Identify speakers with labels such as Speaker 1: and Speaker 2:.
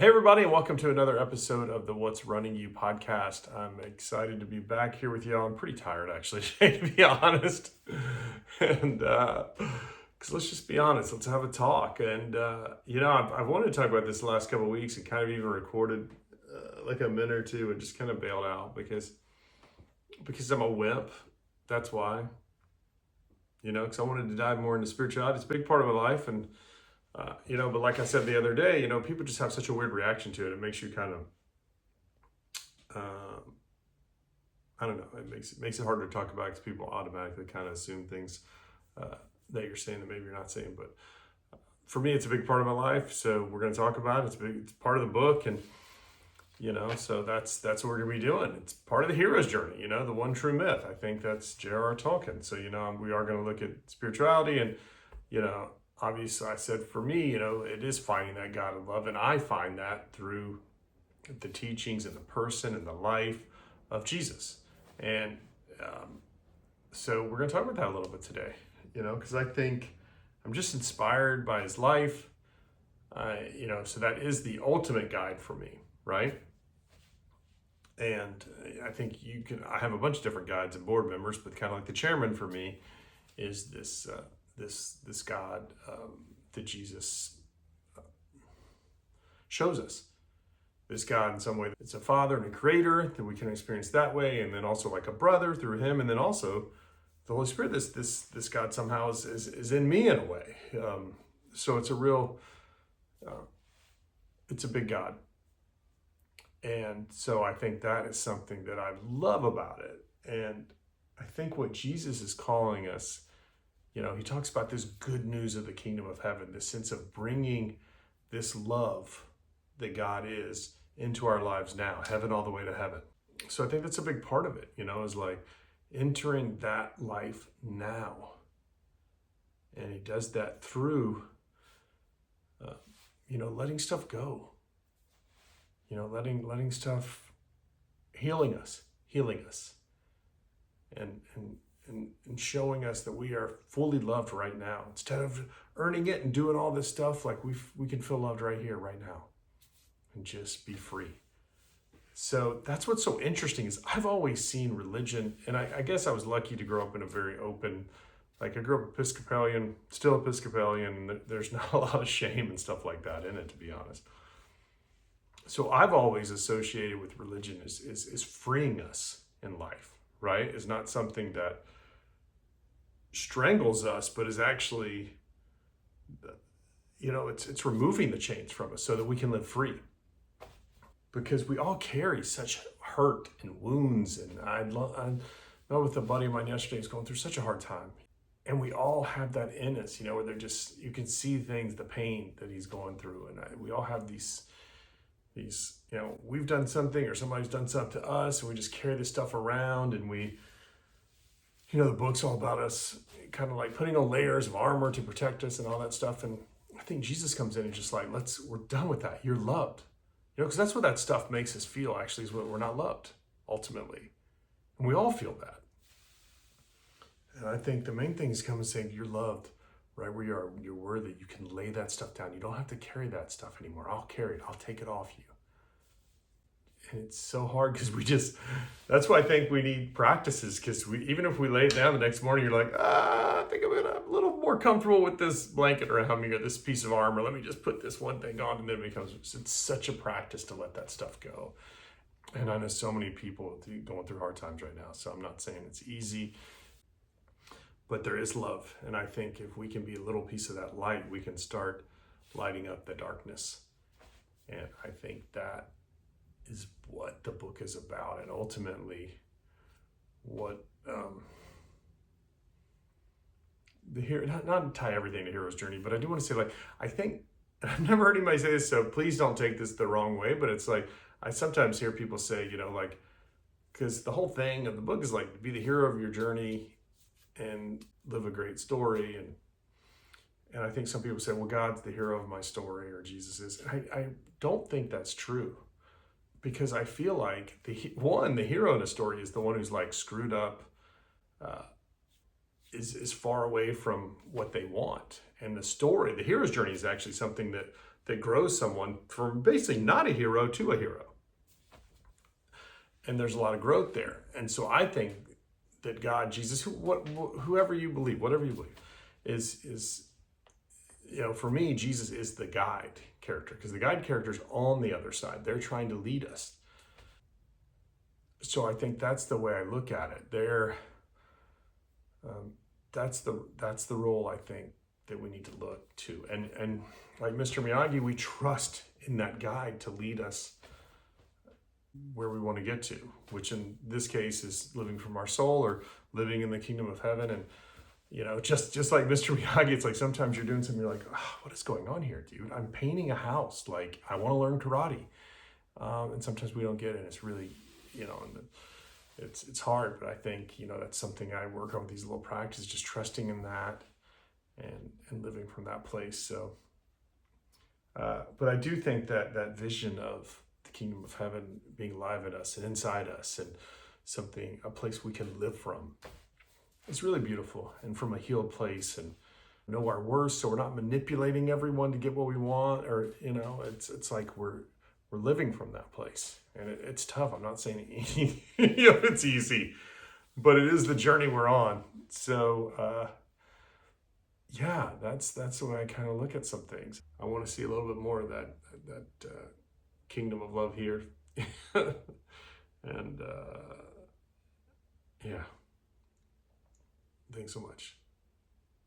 Speaker 1: Hey, everybody, and welcome to another episode of the What's Running You podcast. I'm excited to be back here with y'all. I'm pretty tired, actually, to be honest. And because let's just be honest, let's have a talk. And, I've wanted to talk about this the last couple of weeks and kind of even recorded like a minute or two and just kind of bailed out because I'm a wimp. That's why, because I wanted to dive more into spirituality. It's a big part of my life. And but like I said the other day, people just have such a weird reaction to it. It makes you kind of, uh, I don't know, it makes it harder to talk about because people automatically kind of assume things uh, that you're saying that maybe you're not saying. But for me, it's a big part of my life, so we're going to talk about it. It's part of the book, and so that's what we're going to be doing. It's part of the hero's journey, the one true myth. I think that's J.R.R. Tolkien. So we are going to look at spirituality and you know, obviously I said for me, it is finding that God of love. And I find that through the teachings and the person and the life of Jesus. And so we're going to talk about that a little bit today, because I think I'm just inspired by his life. So that is the ultimate guide for me, right? And I think I have a bunch of different guides and board members, but kind of like the chairman for me is this God that Jesus shows us. This God in some way, it's a father and a creator that we can experience that way, and then also like a brother through him, and then also the Holy Spirit. This God somehow is in me in a way. So it's a real, it's a big God, and so I think that is something that I love about it. And I think what Jesus is calling us, he talks about this good news of the kingdom of heaven, this sense of bringing this love that God is into our lives now, heaven all the way to heaven. So I think that's a big part of it, is like entering that life now. And he does that through, letting stuff go, letting stuff, healing us, and showing us that we are fully loved right now. Instead of earning it and doing all this stuff, like we can feel loved right here, right now, and just be free. So that's what's so interesting is I've always seen religion, and I guess I was lucky to grow up in a very open, like I grew up Episcopalian, still Episcopalian, and there's not a lot of shame and stuff like that in it, to be honest. So I've always associated with religion is freeing us in life, right? Is not something that strangles us, but is actually, it's removing the chains from us so that we can live free. Because we all carry such hurt and wounds, and I met with a buddy of mine yesterday who's going through such a hard time, and we all have that in us, where they're just, you can see things, the pain that he's going through, and we all have these, we've done something or somebody's done something to us, and we just carry this stuff around, and the book's all about us kind of like putting on layers of armor to protect us and all that stuff. And I think Jesus comes in and just like, we're done with that. You're loved. Because that's what that stuff makes us feel, actually, is what we're not loved, ultimately. And we all feel that. And I think the main thing is coming and saying, you're loved right where you are. You're worthy. You can lay that stuff down. You don't have to carry that stuff anymore. I'll carry it. I'll take it off you. And it's so hard because that's why I think we need practices, because even if we lay it down the next morning, you're like, I think I'm a little more comfortable with this blanket around me or this piece of armor. Let me just put this one thing on, and then it's such a practice to let that stuff go. And I know so many people going through hard times right now, so I'm not saying it's easy, but there is love. And I think if we can be a little piece of that light, we can start lighting up the darkness. And I think that is what the book is about, and ultimately what the hero, not tie everything to hero's journey, but I do want to say, like, I think, and I've never heard anybody say this, so please don't take this the wrong way, but it's like I sometimes hear people say, like, because the whole thing of the book is like, be the hero of your journey and live a great story. And I think some people say, well, God's the hero of my story, or Jesus is. I don't think that's true. Because I feel like the hero in a story is the one who's like screwed up, is far away from what they want. And the hero's journey is actually something that that grows someone from basically not a hero to a hero. And there's a lot of growth there. And so I think that God, Jesus, whoever you believe, whatever you believe, is for me, Jesus is the guide character, because the guide character is on the other side. They're trying to lead us. So I think that's the way I look at it. That's the role I think that we need to look to. And like Mr. Miyagi, we trust in that guide to lead us where we want to get to, which in this case is living from our soul or living in the kingdom of heaven. And just like Mr. Miyagi, it's like sometimes you're doing something, you're like, oh, what is going on here, dude? I'm painting a house. Like, I want to learn karate. And sometimes we don't get it. It's really, and it's hard, but I think, that's something I work on with these little practices, just trusting in that and living from that place. So, but I do think that vision of the kingdom of heaven being alive in us and inside us and a place we can live from, it's really beautiful, and from a healed place, and know our worth, so we're not manipulating everyone to get what we want, or it's like we're living from that place, and it's tough. I'm not saying it's easy, but it is the journey we're on. So yeah, that's the way I kind of look at some things. I want to see a little bit more of that kingdom of love here, and yeah. Thanks so much.